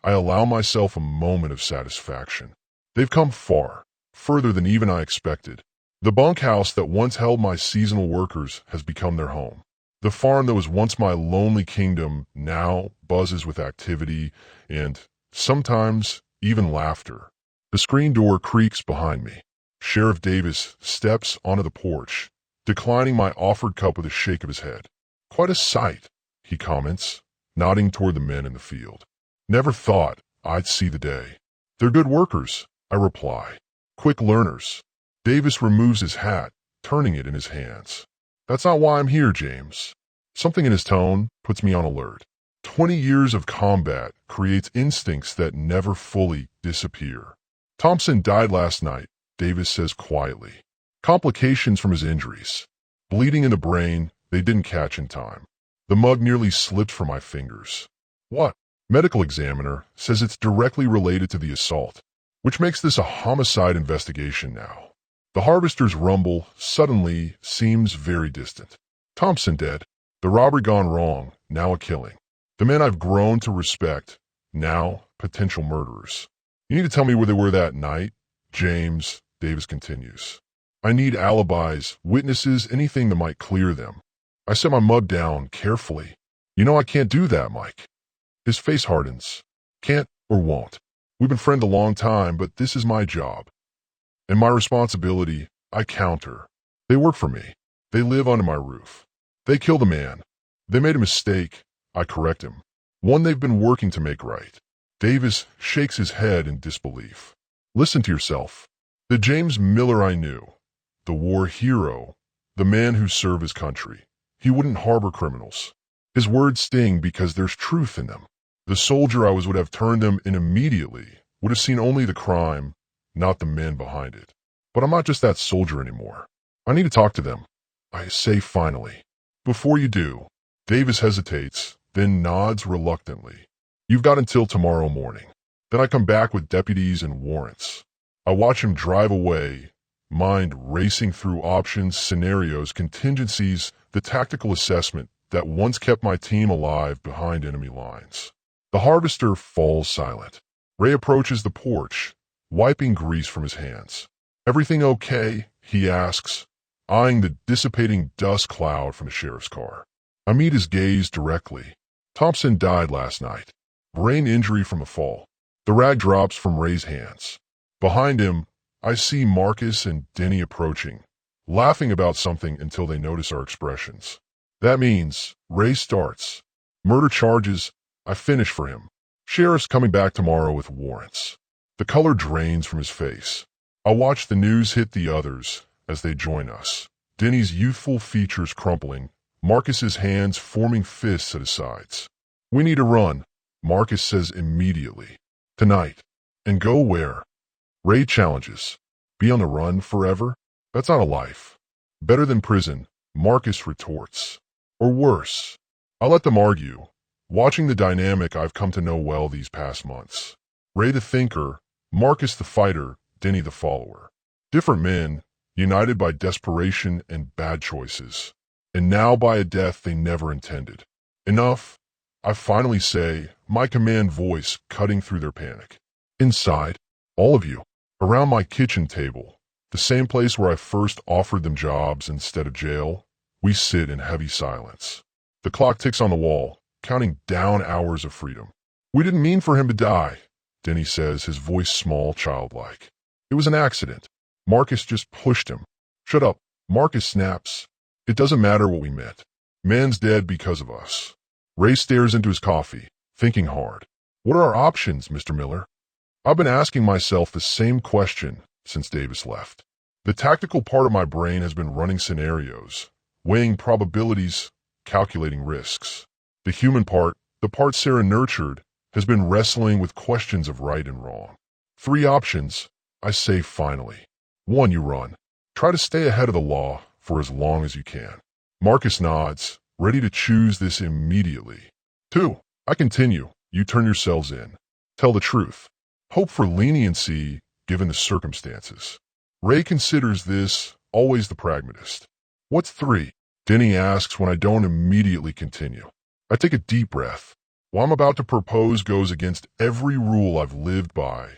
I allow myself a moment of satisfaction. They've come far, further than even I expected. The bunkhouse that once held my seasonal workers has become their home. The farm that was once my lonely kingdom now buzzes with activity and, sometimes, even laughter. The screen door creaks behind me. Sheriff Davis steps onto the porch, declining my offered cup with a shake of his head. "Quite a sight," he comments, nodding toward the men in the field. "Never thought I'd see the day." "They're good workers," I reply. "Quick learners." Davis removes his hat, turning it in his hands. "That's not why I'm here, James." Something in his tone puts me on alert. 20 years of combat creates instincts that never fully disappear. "Thompson died last night," Davis says quietly. "Complications from his injuries. Bleeding in the brain they didn't catch in time. The mug nearly slipped from my fingers." "What?" "Medical examiner says it's directly related to the assault, which makes this a homicide investigation now." The harvester's rumble suddenly seems very distant. "Thompson dead. The robbery gone wrong, now a killing. The men I've grown to respect, now potential murderers. You need to tell me where they were that night, James," Davis continues. "I need alibis, witnesses, anything that might clear them." I set my mug down carefully. "You know I can't do that, Mike." His face hardens. "Can't or won't. We've been friends a long time, but this is my job. And my responsibility," I counter. "They work for me. They live under my roof. They killed a man. They made a mistake," I correct him. "One they've been working to make right." Davis shakes his head in disbelief. "Listen to yourself. The James Miller I knew, the war hero, the man who served his country, he wouldn't harbor criminals. His words sting because there's truth in them. The soldier I was would have turned them in immediately, would have seen only the crime, not the men behind it. But I'm not just that soldier anymore. I need to talk to them," I say finally. "Before you do," Davis hesitates, then nods reluctantly. "You've got until tomorrow morning. Then I come back with deputies and warrants." I watch him drive away, mind racing through options, scenarios, contingencies, the tactical assessment that once kept my team alive behind enemy lines. The harvester falls silent. Ray approaches the porch, wiping grease from his hands. "Everything okay?" he asks, eyeing the dissipating dust cloud from the sheriff's car. I meet his gaze directly. "Thompson died last night. Brain injury from a fall." The rag drops from Ray's hands. Behind him, I see Marcus and Denny approaching, laughing about something until they notice our expressions. That means Ray starts. "Murder charges, I finish for him. Sheriff's coming back tomorrow with warrants." The color drains from his face. I watch the news hit the others as they join us. Denny's youthful features crumpling, Marcus's hands forming fists at his sides. "We need to run," Marcus says immediately. "Tonight." "And go where?" Ray challenges. "Be on the run forever? That's not a life." "Better than prison," Marcus retorts. "Or worse." I let them argue, watching the dynamic I've come to know well these past months. Ray the thinker, Marcus the fighter, Denny the follower. Different men, united by desperation and bad choices. And now by a death they never intended. "Enough," I finally say, my command voice cutting through their panic. Inside, all of you, around my kitchen table, the same place where I first offered them jobs instead of jail, we sit in heavy silence. The clock ticks on the wall, counting down hours of freedom. "We didn't mean for him to die," Denny says, his voice small, childlike. "It was an accident. Marcus just pushed him." "Shut up," Marcus snaps. "It doesn't matter what we meant. Man's dead because of us." Ray stares into his coffee, thinking hard. "What are our options, Mr. Miller?" I've been asking myself the same question since Davis left. The tactical part of my brain has been running scenarios, weighing probabilities, calculating risks. The human part, the part Sarah nurtured, has been wrestling with questions of right and wrong. 3 options, I say finally. 1. You run. Try to stay ahead of the law for as long as you can. Marcus nods, ready to choose this immediately. 2. I continue. You turn yourselves in. Tell the truth. Hope for leniency given the circumstances. Ray considers this always the pragmatist. What's 3? Denny asks when I don't immediately continue. I take a deep breath. What I'm about to propose goes against every rule I've lived by,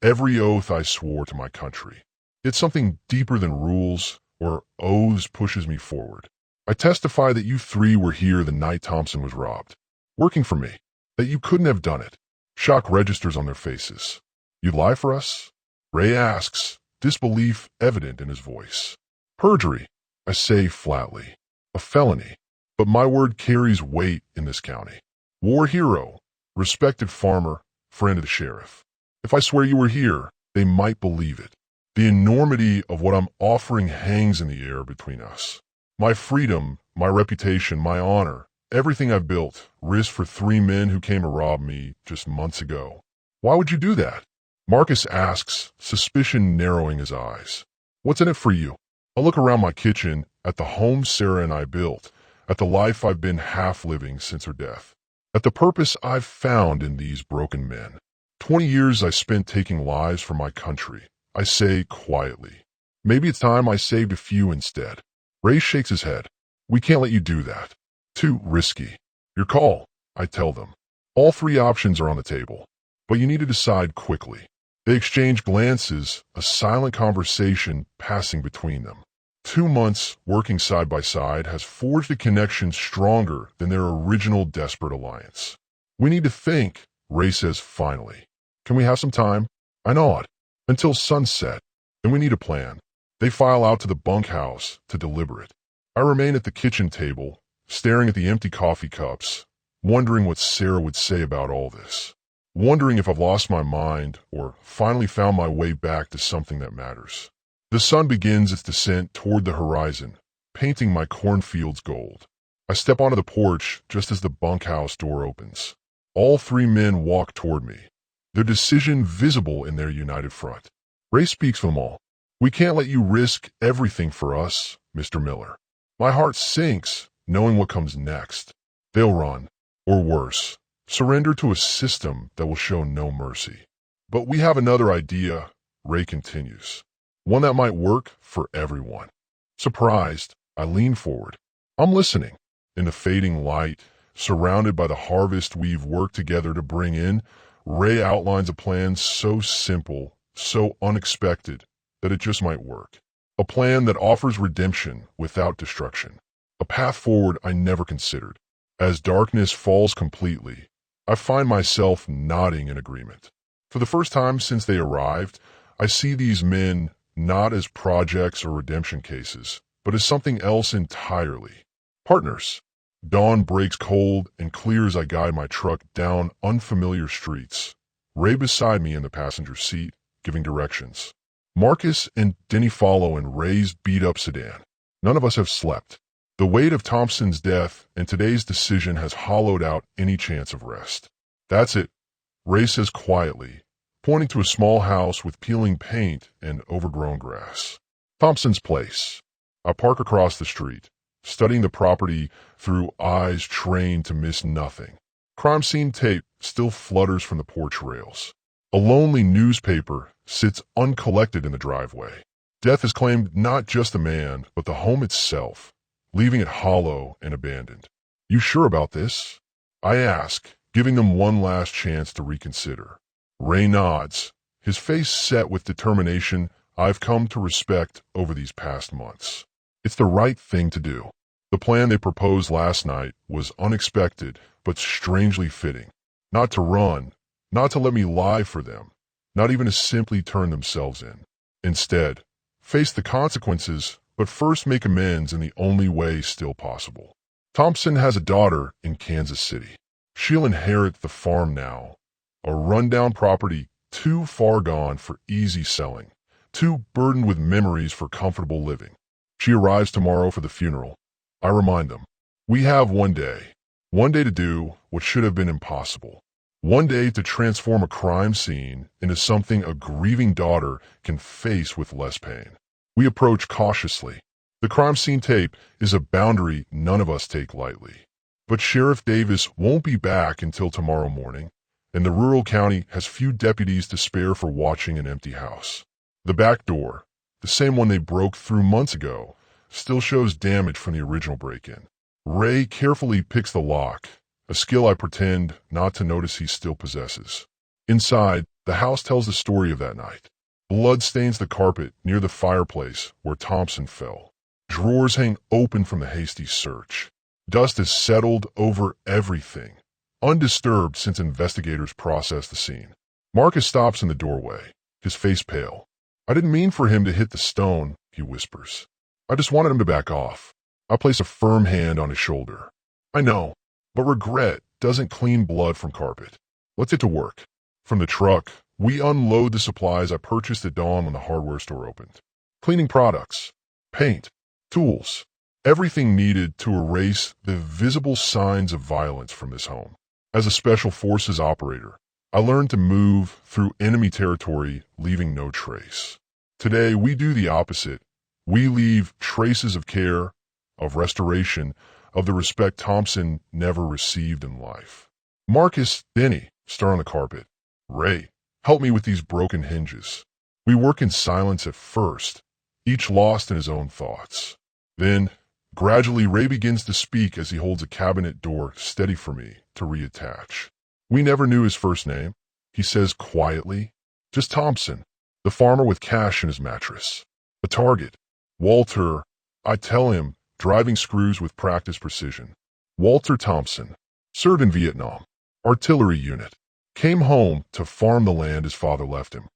every oath I swore to my country. It's something deeper than rules or oaths pushes me forward. I testify that you 3 were here the night Thompson was robbed, working for me, that you couldn't have done it. Shock registers on their faces. You'd lie for us? Ray asks, disbelief evident in his voice. Perjury, I say flatly. A felony. But my word carries weight in this county. War hero, respected farmer, friend of the sheriff. If I swear you were here, they might believe it. The enormity of what I'm offering hangs in the air between us. My freedom, my reputation, my honor, everything I've built, risked for 3 men who came to rob me just months ago. Why would you do that? Marcus asks, suspicion narrowing his eyes. What's in it for you? I look around my kitchen, at the home Sarah and I built, at the life I've been half living since her death, at the purpose I've found in these broken men. 20 years I spent taking lives for my country. I say quietly. Maybe it's time I saved a few instead. Ray shakes his head. We can't let you do that. Too risky. Your call, I tell them. All 3 options are on the table, but you need to decide quickly. They exchange glances, a silent conversation passing between them. 2 months working side by side has forged a connection stronger than their original desperate alliance. We need to think, Ray says finally. Can we have some time? I nod. Until sunset. Then we need a plan. They file out to the bunkhouse to deliberate. I remain at the kitchen table, staring at the empty coffee cups, wondering what Sarah would say about all this. Wondering if I've lost my mind or finally found my way back to something that matters. The sun begins its descent toward the horizon, painting my cornfields gold. I step onto the porch just as the bunkhouse door opens. All 3 men walk toward me, their decision visible in their united front. Ray speaks for them all. We can't let you risk everything for us, Mr. Miller. My heart sinks, knowing what comes next. They'll run, or worse, surrender to a system that will show no mercy. But we have another idea, Ray continues. One that might work for everyone. Surprised, I lean forward. I'm listening. In the fading light, surrounded by the harvest we've worked together to bring in, Ray outlines a plan so simple, so unexpected, that it just might work. A plan that offers redemption without destruction. A path forward I never considered. As darkness falls completely, I find myself nodding in agreement. For the first time since they arrived, I see these men not as projects or redemption cases, but as something else entirely. Partners. Dawn breaks cold and clear as I guide my truck down unfamiliar streets. Ray beside me in the passenger seat, giving directions. Marcus and Denny follow in Ray's beat-up sedan. None of us have slept. The weight of Thompson's death and today's decision has hollowed out any chance of rest. That's it, Ray says quietly, pointing to a small house with peeling paint and overgrown grass. Thompson's place. I park across the street, studying the property through eyes trained to miss nothing. Crime scene tape still flutters from the porch rails. A lonely newspaper sits uncollected in the driveway. Death has claimed not just the man, but the home itself, leaving it hollow and abandoned. You sure about this? I ask, giving them one last chance to reconsider. Ray nods, his face set with determination I've come to respect over these past months. It's the right thing to do. The plan they proposed last night was unexpected, but strangely fitting. Not to run, not to let me lie for them, not even to simply turn themselves in. Instead, face the consequences, but first make amends in the only way still possible. Thompson has a daughter in Kansas City. She'll inherit the farm now, a rundown property too far gone for easy selling, too burdened with memories for comfortable living. She arrives tomorrow for the funeral. I remind them, we have one day to do what should have been impossible. One day to transform a crime scene into something a grieving daughter can face with less pain. We approach cautiously. The crime scene tape is a boundary none of us take lightly. But Sheriff Davis won't be back until tomorrow morning, and the rural county has few deputies to spare for watching an empty house. The back door, the same one they broke through months ago, still shows damage from the original break-in. Ray carefully picks the lock, a skill I pretend not to notice he still possesses. Inside, the house tells the story of that night. Blood stains the carpet near the fireplace where Thompson fell. Drawers hang open from the hasty search. Dust has settled over everything, undisturbed since investigators processed the scene. Marcus stops in the doorway, his face pale. "I didn't mean for him to hit the stone," he whispers. "I just wanted him to back off." I place a firm hand on his shoulder. "I know, but regret doesn't clean blood from carpet. Let's get to work." From the truck, we unload the supplies I purchased at dawn when the hardware store opened. Cleaning products, paint, tools, everything needed to erase the visible signs of violence from this home. As a Special Forces operator, I learned to move through enemy territory, leaving no trace. Today, we do the opposite. We leave traces of care, of restoration, of the respect Thompson never received in life. "Marcus, Denny," stir on the carpet. "Ray, help me with these broken hinges." We work in silence at first, each lost in his own thoughts. Then, gradually, Ray begins to speak as he holds a cabinet door steady for me to reattach. "We never knew his first name," he says quietly. "Just Thompson, the farmer with cash in his mattress. A target. Walter," I tell him, driving screws with practiced precision. "Walter Thompson, served in Vietnam, artillery unit, came home to farm the land his father left him."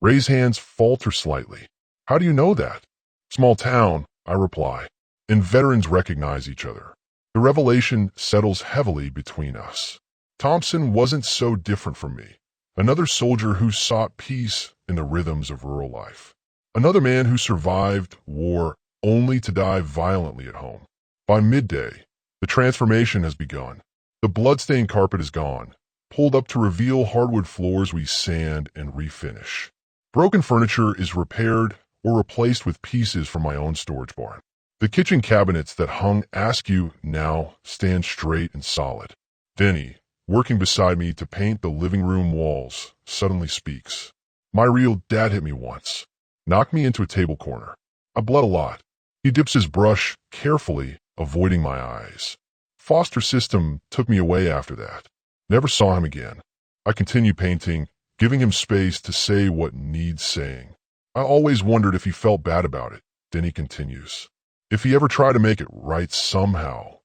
Ray's hands falter slightly. "How do you know that?" "Small town," I reply, and veterans recognize each other. The revelation settles heavily between us. Thompson wasn't so different from me. Another soldier who sought peace in the rhythms of rural life. Another man who survived war only to die violently at home. By midday, the transformation has begun. The bloodstained carpet is gone, pulled up to reveal hardwood floors we sand and refinish. Broken furniture is repaired or replaced with pieces from my own storage barn. The kitchen cabinets that hung askew now stand straight and solid. Denny, working beside me to paint the living room walls, suddenly speaks. "My real dad hit me once. Knocked me into a table corner. I bled a lot." He dips his brush carefully, avoiding my eyes. Foster system took me away after that. Never saw him again. I continue painting, giving him space to say what needs saying. "I always wondered if he felt bad about it," Denny continues. "If he ever tried to make it right somehow."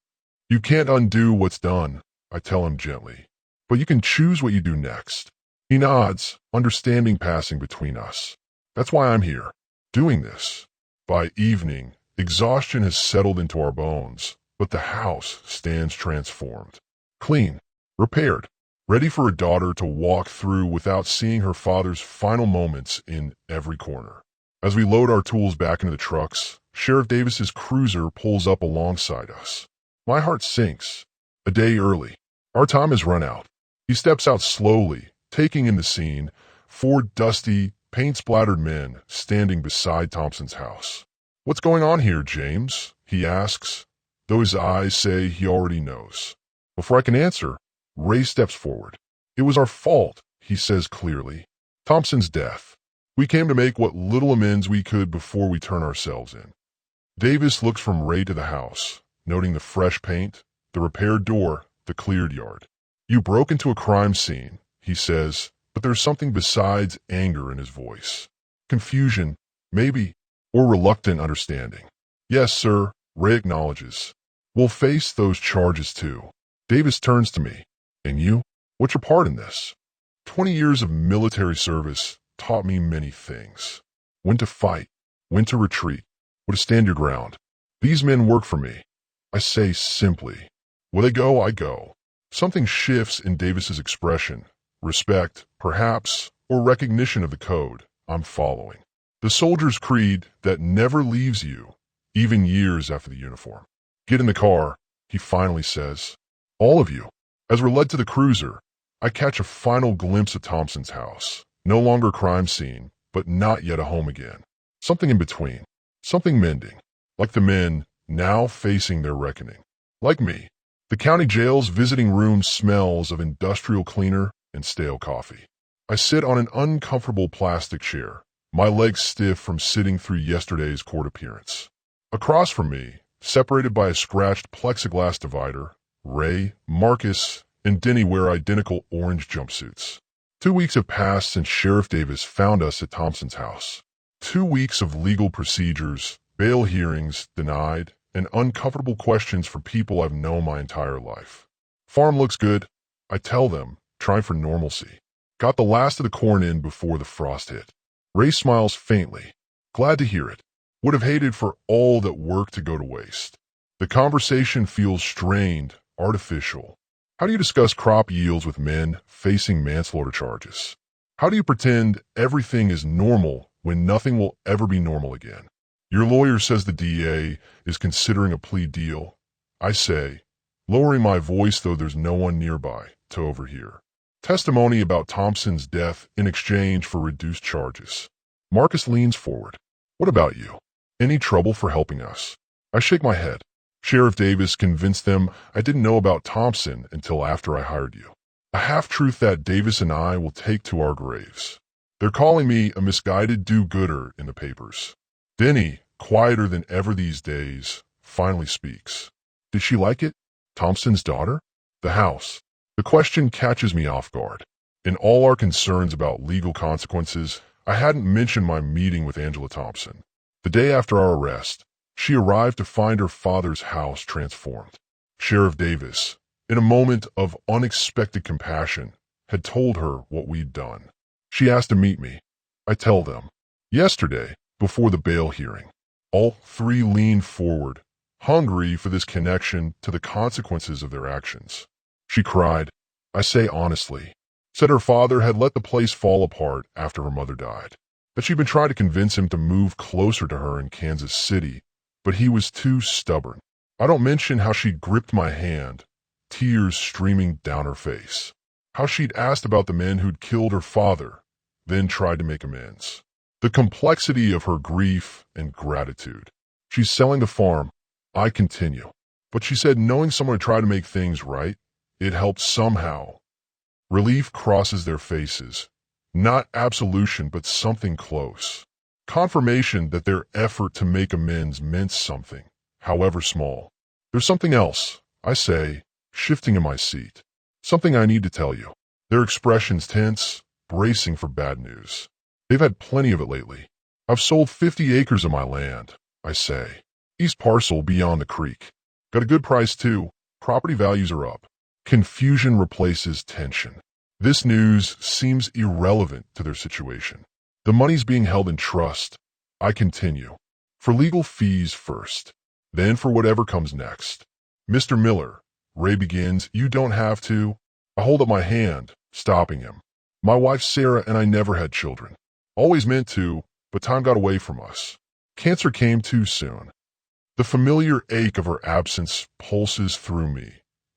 "You can't undo what's done," I tell him gently. "But you can choose what you do next." He nods, understanding passing between us. "That's why I'm here, doing this." By evening, exhaustion has settled into our bones, but the house stands transformed. Clean, repaired, ready for a daughter to walk through without seeing her father's final moments in every corner. As we load our tools back into the trucks, Sheriff Davis's cruiser pulls up alongside us. My heart sinks. A day early. Our time has run out. He steps out slowly, taking in the scene, 4 dusty, paint-splattered men standing beside Thompson's house. "What's going on here, James?" he asks, though his eyes say he already knows. Before I can answer, Ray steps forward. "It was our fault," he says clearly. "Thompson's death. We came to make what little amends we could before we turn ourselves in." Davis looks from Ray to the house, noting the fresh paint, the repaired door, the cleared yard. "You broke into a crime scene," he says, but there's something besides anger in his voice. Confusion, maybe, or reluctant understanding. "Yes, sir," Ray acknowledges. "We'll face those charges too." Davis turns to me. "And you? What's your part in this?" 20 years of military service taught me many things. When to fight, when to retreat, when to stand your ground. These men work for me. I say simply. Where they go, I go. Something shifts in Davis's expression. Respect, perhaps, or recognition of the code I'm following. The soldier's creed that never leaves you, even years after the uniform. "Get in the car," he finally says. "All of you." As we're led to the cruiser, I catch a final glimpse of Thompson's house. No longer crime scene, but not yet a home again. Something in between. Something mending. Like the men now facing their reckoning. Like me. The county jail's visiting room smells of industrial cleaner and stale coffee. I sit on an uncomfortable plastic chair, my legs stiff from sitting through yesterday's court appearance. Across from me, separated by a scratched plexiglass divider, Ray, Marcus, and Denny wear identical orange jumpsuits. 2 weeks have passed since Sheriff Davis found us at Thompson's house. 2 weeks of legal procedures, bail hearings denied, and uncomfortable questions for people I've known my entire life. Farm looks good, I tell them, trying for normalcy. Got the last of the corn in before the frost hit. Ray smiles faintly. Glad to hear it. Would have hated for all that work to go to waste. The conversation feels strained, artificial. How do you discuss crop yields with men facing manslaughter charges? How do you pretend everything is normal when nothing will ever be normal again? Your lawyer says the DA is considering a plea deal. I say, lowering my voice though there's no one nearby to overhear. Testimony about Thompson's death in exchange for reduced charges. Marcus leans forward. What about you? Any trouble for helping us? I shake my head. Sheriff Davis convinced them I didn't know about Thompson until after I hired you. A half-truth that Davis and I will take to our graves. They're calling me a misguided do-gooder in the papers. Denny, quieter than ever these days, finally speaks. Did she like it? Thompson's daughter? The house. The question catches me off guard. In all our concerns about legal consequences, I hadn't mentioned my meeting with Angela Thompson. The day after our arrest, she arrived to find her father's house transformed. Sheriff Davis, in a moment of unexpected compassion, had told her what we'd done. She asked to meet me. I tell them. Yesterday, before the bail hearing, all three leaned forward, hungry for this connection to the consequences of their actions. She cried, I say honestly, said her father had let the place fall apart after her mother died, that she'd been trying to convince him to move closer to her in Kansas City, but he was too stubborn. I don't mention how she'd gripped my hand, tears streaming down her face, how she'd asked about the men who'd killed her father, then tried to make amends. The complexity of her grief and gratitude. She's selling the farm. I continue. But she said knowing someone would try to make things right, it helped somehow. Relief crosses their faces. Not absolution, but something close. Confirmation that their effort to make amends meant something, however small. There's something else, I say, shifting in my seat. Something I need to tell you. Their expressions tense, bracing for bad news. They've had plenty of it lately. I've sold 50 acres of my land, I say. East parcel beyond the creek. Got a good price too. Property values are up. Confusion replaces tension. This news seems irrelevant to their situation. The money's being held in trust. I continue. For legal fees first, then for whatever comes next. Mr. Miller, Ray begins, you don't have to. I hold up my hand, stopping him. My wife Sarah and I never had children. Always meant to, but time got away from us. Cancer came too soon. The familiar ache of her absence pulses through me.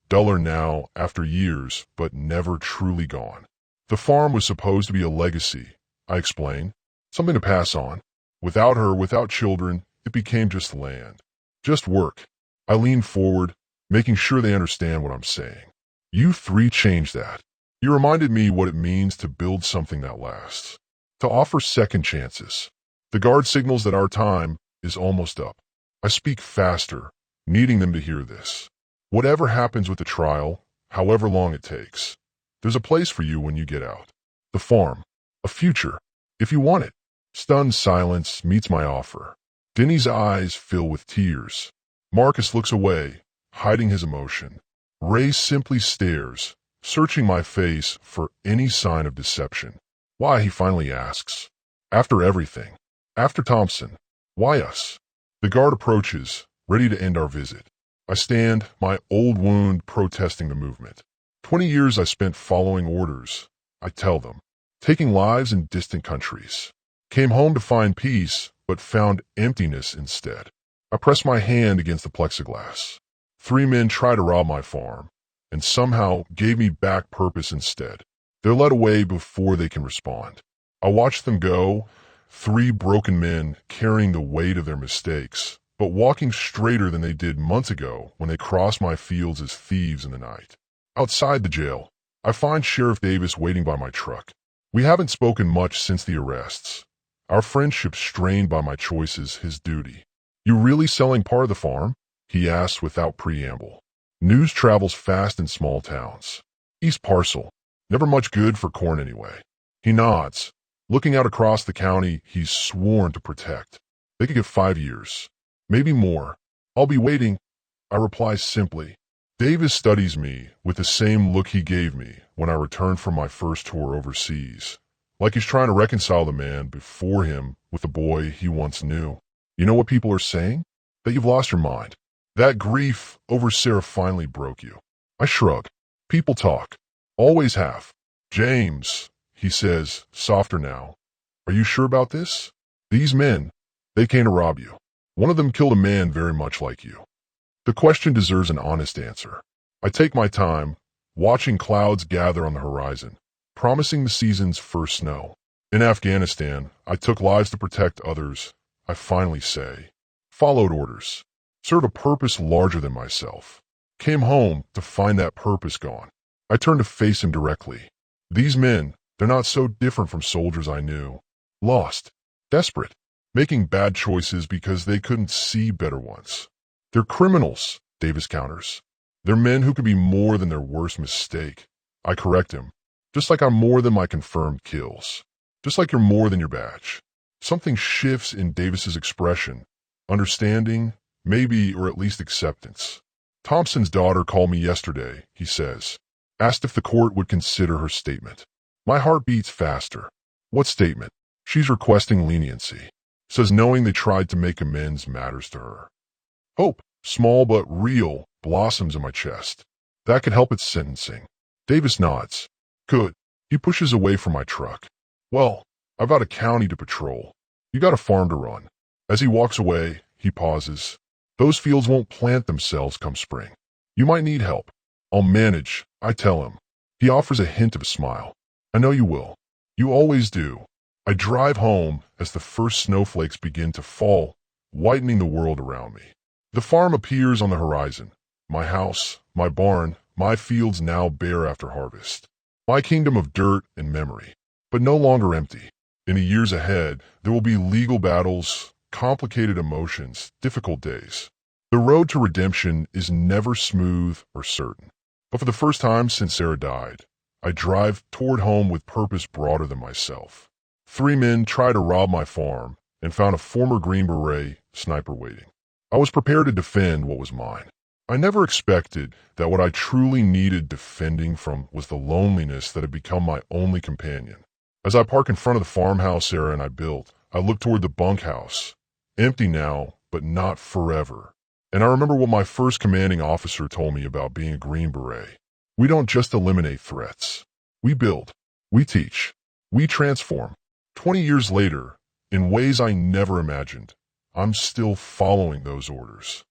Duller now, after years, but never truly gone. The farm was supposed to be a legacy, I explain. Something to pass on. Without her, without children, it became just land. Just work. I lean forward, making sure they understand what I'm saying. You three changed that. You reminded me what it means to build something that lasts. To offer second chances. The guard signals that our time is almost up. I speak faster, needing them to hear this. Whatever happens with the trial, however long it takes, there's a place for you when you get out. The farm. A future, if you want it. Stunned silence meets my offer. Denny's eyes fill with tears. Marcus looks away, hiding his emotion. Ray simply stares, searching my face for any sign of deception. Why, he finally asks. After everything. After Thompson. Why us? The guard approaches, ready to end our visit. I stand, my old wound protesting the movement. 20 years I spent following orders, I tell them, taking lives in distant countries. Came home to find peace, but found emptiness instead. I press my hand against the plexiglass. 3 men try to rob my farm. and somehow gave me back purpose instead. They're led away before they can respond. I watched them go, 3 broken men carrying the weight of their mistakes, but walking straighter than they did months ago when they crossed my fields as thieves in the night. Outside the jail, I find Sheriff Davis waiting by my truck. We haven't spoken much since the arrests. Our friendship strained by my choices, his duty. "You really selling part of the farm?" he asks without preamble. News travels fast in small towns. "East Parcel. Never much good for corn anyway." He nods, looking out across the county he's sworn to protect. They could get 5 years. Maybe more. "I'll be waiting," I reply simply. Davis studies me with the same look he gave me when I returned from my first tour overseas, like he's trying to reconcile the man before him with the boy he once knew. "You know what people are saying? That you've lost your mind. That grief over Sarah finally broke you." I shrug. "People talk. Always have." "James," he says, softer now, "are you sure about this? These men, they came to rob you. One of them killed a man very much like you." The question deserves an honest answer. I take my time, watching clouds gather on the horizon, promising the season's first snow. In Afghanistan, I took lives to protect others. I finally say, followed orders, served a purpose larger than myself. Came home to find that purpose gone. I turned to face him directly. These men, they're not so different from soldiers I knew. Lost, desperate, making bad choices because they couldn't see better ones. "They're criminals," Davis counters. "They're men who could be more than their worst mistake." I correct him. "Just like I'm more than my confirmed kills. Just like you're more than your badge." Something shifts in Davis's expression. Understanding, maybe, or at least acceptance. "Thompson's daughter called me yesterday," he says. "Asked if the court would consider her statement." My heart beats faster. "What statement?" "She's requesting leniency. Says knowing they tried to make amends matters to her." Hope, small but real, blossoms in my chest. That could help its sentencing. Davis nods. "Good." He pushes away from my truck. "Well, I've got a county to patrol. You got a farm to run." As he walks away, he pauses. "Those fields won't plant themselves come spring. You might need help." "I'll manage," I tell him. He offers a hint of a smile. "I know you will. You always do." I drive home as the first snowflakes begin to fall, whitening the world around me. The farm appears on the horizon. My house, my barn, my fields now bare after harvest. My kingdom of dirt and memory, but no longer empty. In the years ahead, there will be legal battles, complicated emotions, difficult days. The road to redemption is never smooth or certain. But for the first time since Sarah died, I drive toward home with purpose broader than myself. 3 men tried to rob my farm and found a former Green Beret sniper waiting. I was prepared to defend what was mine. I never expected that what I truly needed defending from was the loneliness that had become my only companion. As I park in front of the farmhouse Sarah and I built, I look toward the bunkhouse. Empty now, but not forever. And I remember what my first commanding officer told me about being a Green Beret. We don't just eliminate threats. We build. We teach. We transform. 20 years later, in ways I never imagined, I'm still following those orders.